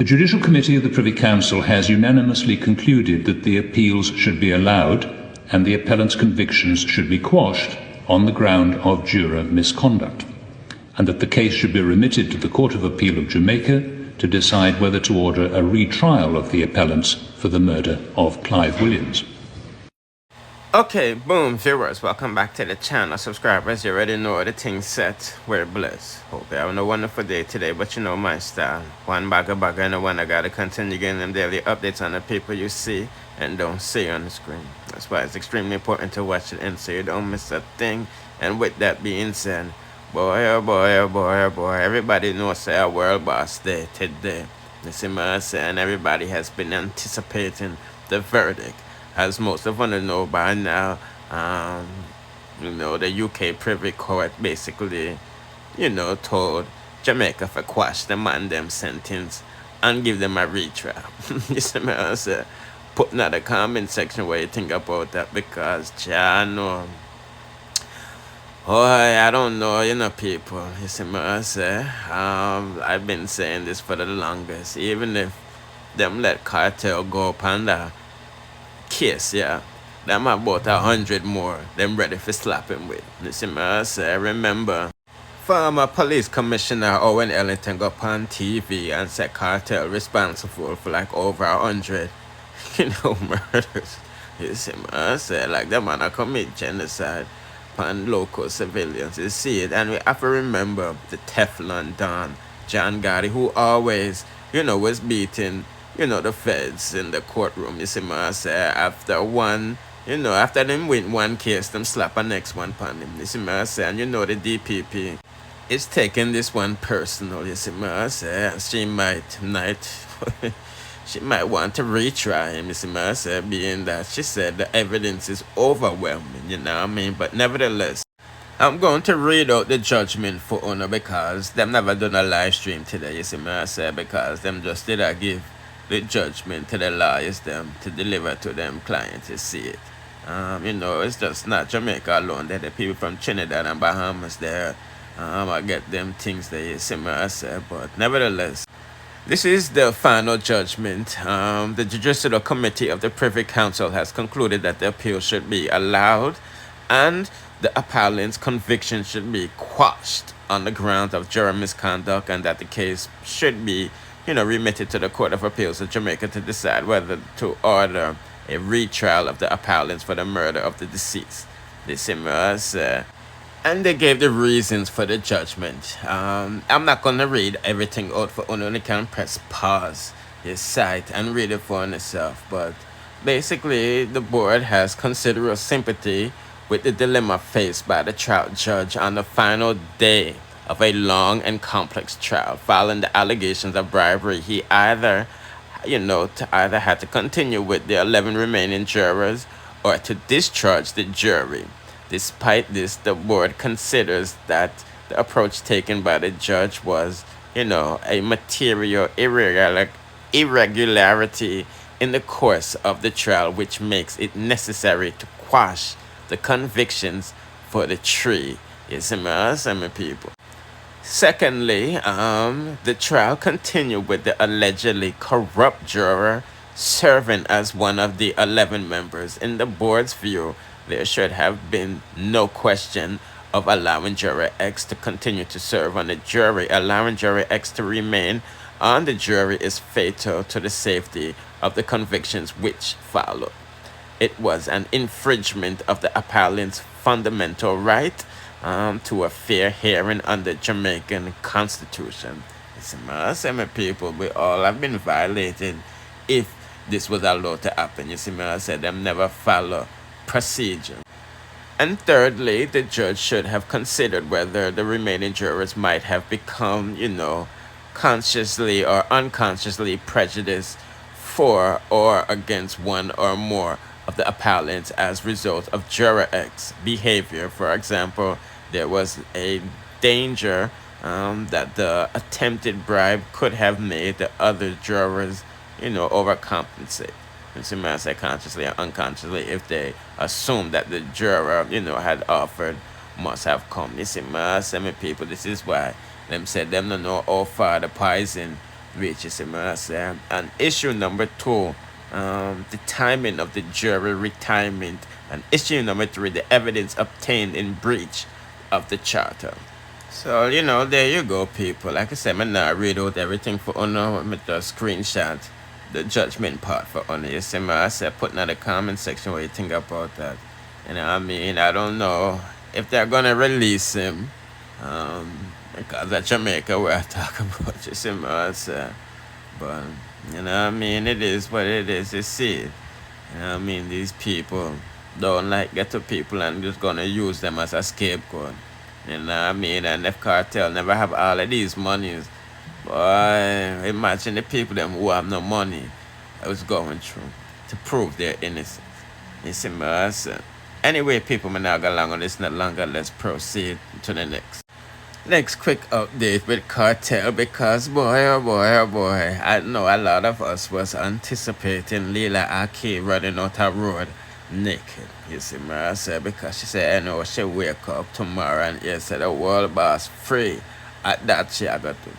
The Judicial Committee of the Privy Council has unanimously concluded that the appeals should be allowed and the appellant's convictions should be quashed on the ground of juror misconduct, and that the case should be remitted to the Court of Appeal of Jamaica to decide whether to order a retrial of the appellants for the murder of Clive Williams. Okay, boom, viewers, welcome back to the channel. Subscribers, you already know the thing set. We're blessed. Hope you have a wonderful day today, but you know my style. One bagger and I gotta continue getting them daily updates on the people you see and don't see on the screen. That's why it's extremely important to watch it and so you don't miss a thing. And with that being said, boy, oh boy, oh boy, oh boy, everybody knows our world boss day today. You see what I'm saying? Everybody has been anticipating the verdict. As most of us know by now, you know, the UK Privy Court basically, you know, told Jamaica to quash the man them sentence and give them a retrial. You see what I'm saying? Put in the comment section what you think about that, because know. Oh, I don't know, you know, people. You see what I'm saying? I've been saying this for the longest. Even if them let Kartel go up on the case, yeah, them about 100 more them ready for slap him with. You see what I say? Remember former police commissioner Owen Ellington got up on TV and said Kartel responsible for like over 100 you know murders. You see what I say? Like them man commit genocide upon local civilians. You see it, and we have to remember the Teflon Don John Gotti, who always, you know, was beating, you know, the feds in the courtroom. You see what I say? After one, you know, after them win one case, them slap a next one upon him. You see what I say? And you know the DPP is taking this one personal. You see what I say? And she might she might want to retry him. You see what I say? Being that she said the evidence is overwhelming, you know what I mean? But nevertheless, I'm going to read out the judgment for Uno because them never done a live stream today. You see what I say? Because them just did I give the judgment to the lawyers them to deliver to them clients to see it. You know, it's just not Jamaica alone. They're the people from Trinidad and Bahamas there. I get them things that you see what I say. But nevertheless, this is the final judgment. The Judicial Committee of the Privy Council has concluded that the appeal should be allowed and the appellant's conviction should be quashed on the grounds of juror misconduct, and that the case should be, you know, remitted to the Court of Appeals of Jamaica to decide whether to order a retrial of the appellants for the murder of the deceased. This was, and they gave the reasons for the judgment. I'm not going to read everything out for you. You can press pause your site and read it for yourself. But basically, the board has considerable sympathy with the dilemma faced by the trial judge on the final day of a long and complex trial. Following the allegations of bribery, he either, you know, had to continue with the 11 remaining jurors or to discharge the jury. Despite this, the board considers that the approach taken by the judge was, you know, a material irregularity in the course of the trial, which makes it necessary to quash the convictions for the three. You see me, people. Secondly, the trial continued with the allegedly corrupt juror serving as one of the 11 members. In the board's view, there should have been no question of allowing juror X to continue to serve on the jury. Allowing juror X to remain on the jury is fatal to the safety of the convictions which followed. It was an infringement of the appellant's fundamental right to a fair hearing under Jamaican Constitution. Some people, we all have been violated if this was allowed to happen. You see me, I said them never follow procedure. And thirdly, the judge should have considered whether the remaining jurors might have become, you know, consciously or unconsciously prejudiced for or against one or more of the appellants as a result of juror X behavior. For example, there was a danger that the attempted bribe could have made the other jurors, you know, overcompensate. You see, I say consciously or unconsciously, if they assume that the juror, you know, had offered, must have come. You see, my people, this is why them said them don't know how far the poison which is immersive. And issue number 2, the timing of the jury retirement. And issue number 3, the evidence obtained in breach of the charter. So, there you go, people. Like I said, I'm not read out everything for Uno. I'm just screenshot the judgment part for Uno. You see me? I said, put in the comment section what you think about that. You know what I mean? I don't know if they're going to release him. Because at Jamaica, we're talking about, you see me? I said, but, you know what I mean? It is what it is. You see it. You know what I mean? These people don't like ghetto people and just going to use them as a scapegoat. You know what I mean? And if Cartel never have all of these monies, boy, imagine the people them who have no money I was going through to prove their innocence. You see me? I said. Anyway, people, I'm not going long on this not longer. Let's proceed to the next quick update with Cartel, because boy, oh boy, oh boy, I know a lot of us was anticipating Lila Aki running out a road naked. You see me? I said, because she said, I know she wake up tomorrow and you said the world boss free. At that she I got to.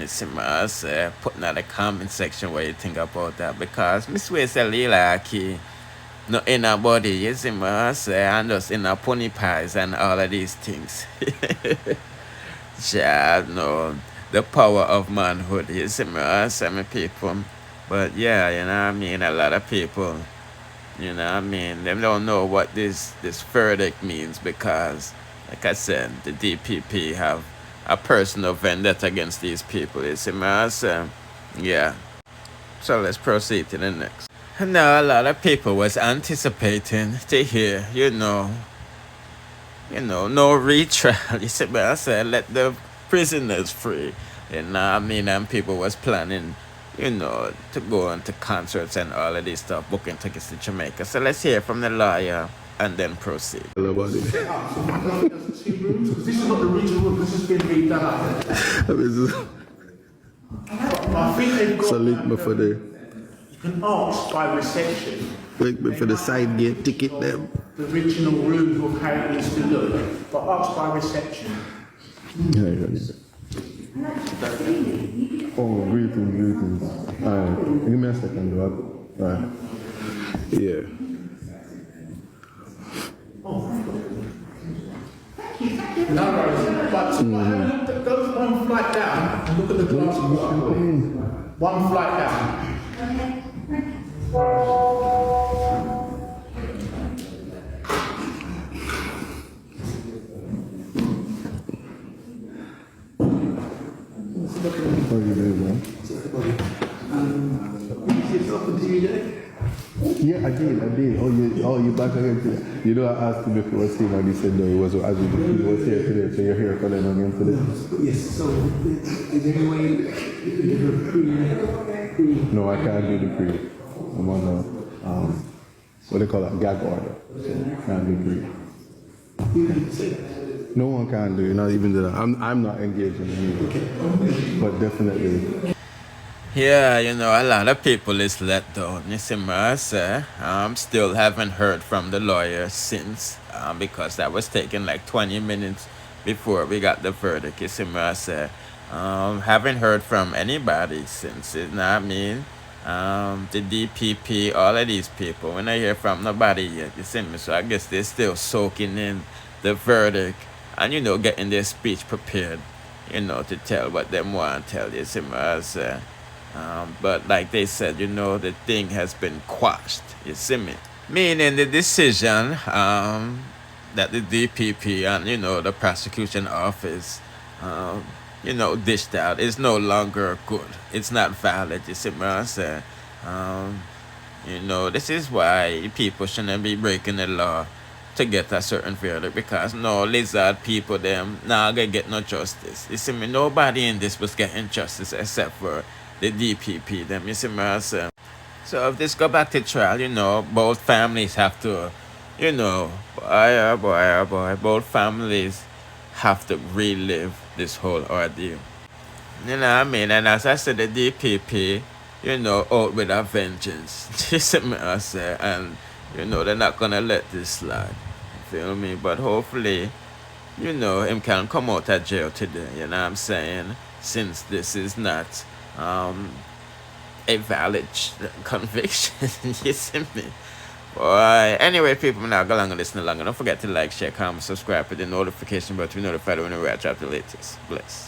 You see me? I said, put in the comment section what you think about that, because Miss Way said Lila Aki no in her body, you see me? I say, and just in her pony pies and all of these things. Yeah, no, the power of manhood, you see me? I say, my people. But yeah, you know what I mean? A lot of people, you know what I mean? They don't know what this verdict means, because, like I said, the DPP have a personal vendetta against these people, you see me? I say, yeah. So let's proceed to the next. Now, a lot of people was anticipating to hear, no retrial. You see, but I said, let the prisoners free. You know what I mean? And people was planning, to go into concerts and all of this stuff, booking tickets to Jamaica. So let's hear from the lawyer and then proceed. This is not the regional room, this has been redone. I think they've got. So link me for the. You can ask by reception. Link me for the side gate ticket them. The original room will how it needs to look, but ask by reception. Oh, greetings. Alright, give me a second, dog. Alright. Yeah. No worries. But go one flight down and look at the glass water. One flight down. How are you doing, man? Yeah, I did. Oh, you back again today? You know, I asked him if he was seeing and he said no, he was here today, so you're here calling again today? Yes, so is there any way you can do a pre? No, I can't do the pre. I'm on a, what they call it, gag order. So I can't do pre. No one can do it, not even that. I'm not engaged in the music, but definitely. Yeah, a lot of people is let down. You see me, I say, still haven't heard from the lawyer since, because that was taking like 20 minutes before we got the verdict. You see me, I say, haven't heard from anybody since, you know what I mean? The DPP, all of these people, when I hear from nobody yet, you see me, so I guess they're still soaking in the verdict and, getting their speech prepared, to tell what they want to tell, you see me, I say. But like they said, the thing has been quashed, you see me? Meaning the decision that the DPP and, the prosecution office, dished out is no longer good. It's not valid, you see me? I say, this is why people shouldn't be breaking the law to get a certain verdict, because no lizard people, them, not gonna get no justice. You see me? Nobody in this was getting justice except for the DPP, them, you see me, I say. So if this go back to trial, both families have to, both families have to relive this whole ordeal. You know what I mean? And as I said, the DPP, out with a vengeance. You see me, I say, and, they're not gonna let this slide. You feel me? But hopefully, him can come out of jail today, you know what I'm saying? Since this is not a valid conviction. You see me? Boy. Anyway, people, now go along and listen along. And don't forget to like, share, comment, subscribe, hit the notification button to be notified whenever I drop the latest. Bless.